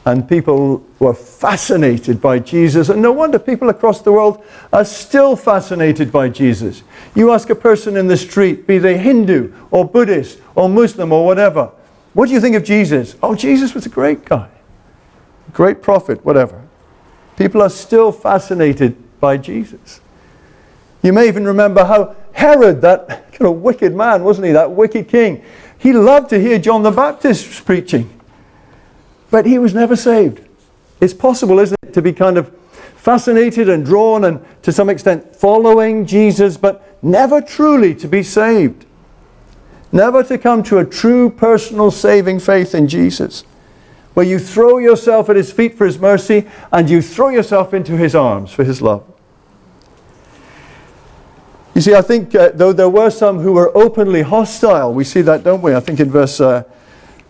And people were fascinated by Jesus. And no wonder people across the world are still fascinated by Jesus. You ask a person in the street, be they Hindu or Buddhist or Muslim or whatever, what do you think of Jesus? Oh, Jesus was a great guy. Great prophet, whatever. People are still fascinated by Jesus. You may even remember how Herod, that kind of wicked man, wasn't he? That wicked king. He loved to hear John the Baptist preaching. But he was never saved. It's possible, isn't it, to be kind of fascinated and drawn and to some extent following Jesus, but never truly to be saved. Never to come to a true personal saving faith in Jesus, where you throw yourself at his feet for his mercy and you throw yourself into his arms for his love. You see, I think though there were some who were openly hostile, we see that, don't we? I think in verse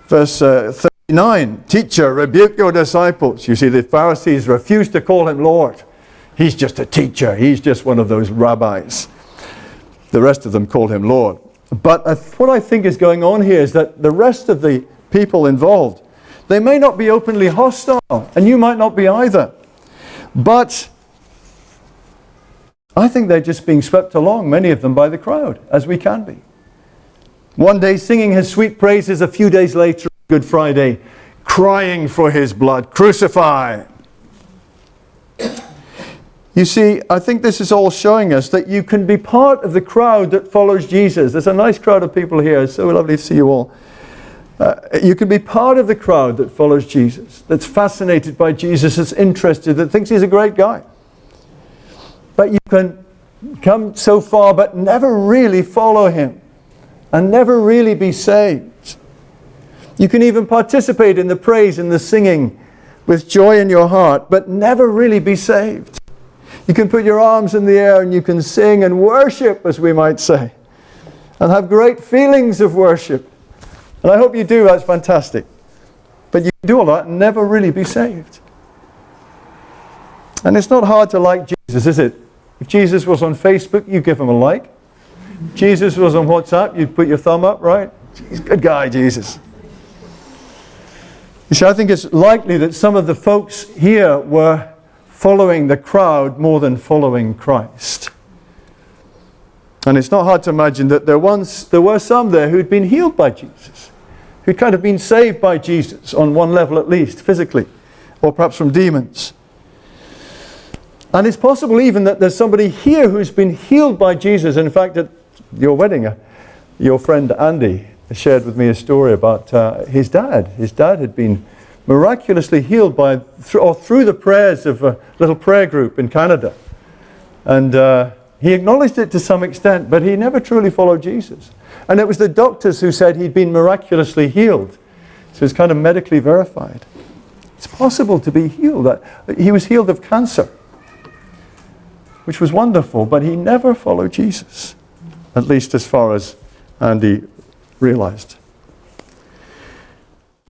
39, teacher, rebuke your disciples. You see, the Pharisees refused to call him Lord. He's just a teacher. He's just one of those rabbis. The rest of them called him Lord. But what I think is going on here is that the rest of the people involved, they may not be openly hostile, and you might not be either. But I think they're just being swept along, many of them, by the crowd, as we can be. One day singing his sweet praises, a few days later, Good Friday, crying for his blood, crucify. You see, I think this is all showing us that you can be part of the crowd that follows Jesus. There's a nice crowd of people here. It's so lovely to see you all. You can be part of the crowd that follows Jesus, that's fascinated by Jesus, that's interested, that thinks he's a great guy. But you can come so far but never really follow him and never really be saved. You can even participate in the praise and the singing with joy in your heart, but never really be saved. You can put your arms in the air and you can sing and worship, as we might say, and have great feelings of worship. And I hope you do, that's fantastic. But you can do all that and never really be saved. And it's not hard to like Jesus, is it? If Jesus was on Facebook, you give him a like. Jesus was on WhatsApp, you'd put your thumb up, right? He's a good guy, Jesus. You see, I think it's likely that some of the folks here were following the crowd more than following Christ. And it's not hard to imagine that there were some there who'd been healed by Jesus, who'd kind of been saved by Jesus on one level at least, physically, or perhaps from demons. And it's possible even that there's somebody here who's been healed by Jesus. In fact, at your wedding, your friend Andy shared with me a story about his dad. His dad had been miraculously healed through the prayers of a little prayer group in Canada. And he acknowledged it to some extent, but he never truly followed Jesus. And it was the doctors who said he'd been miraculously healed. So it's kind of medically verified. It's possible to be healed. He was healed of cancer, which was wonderful, but he never followed Jesus, at least as far as Andy realized.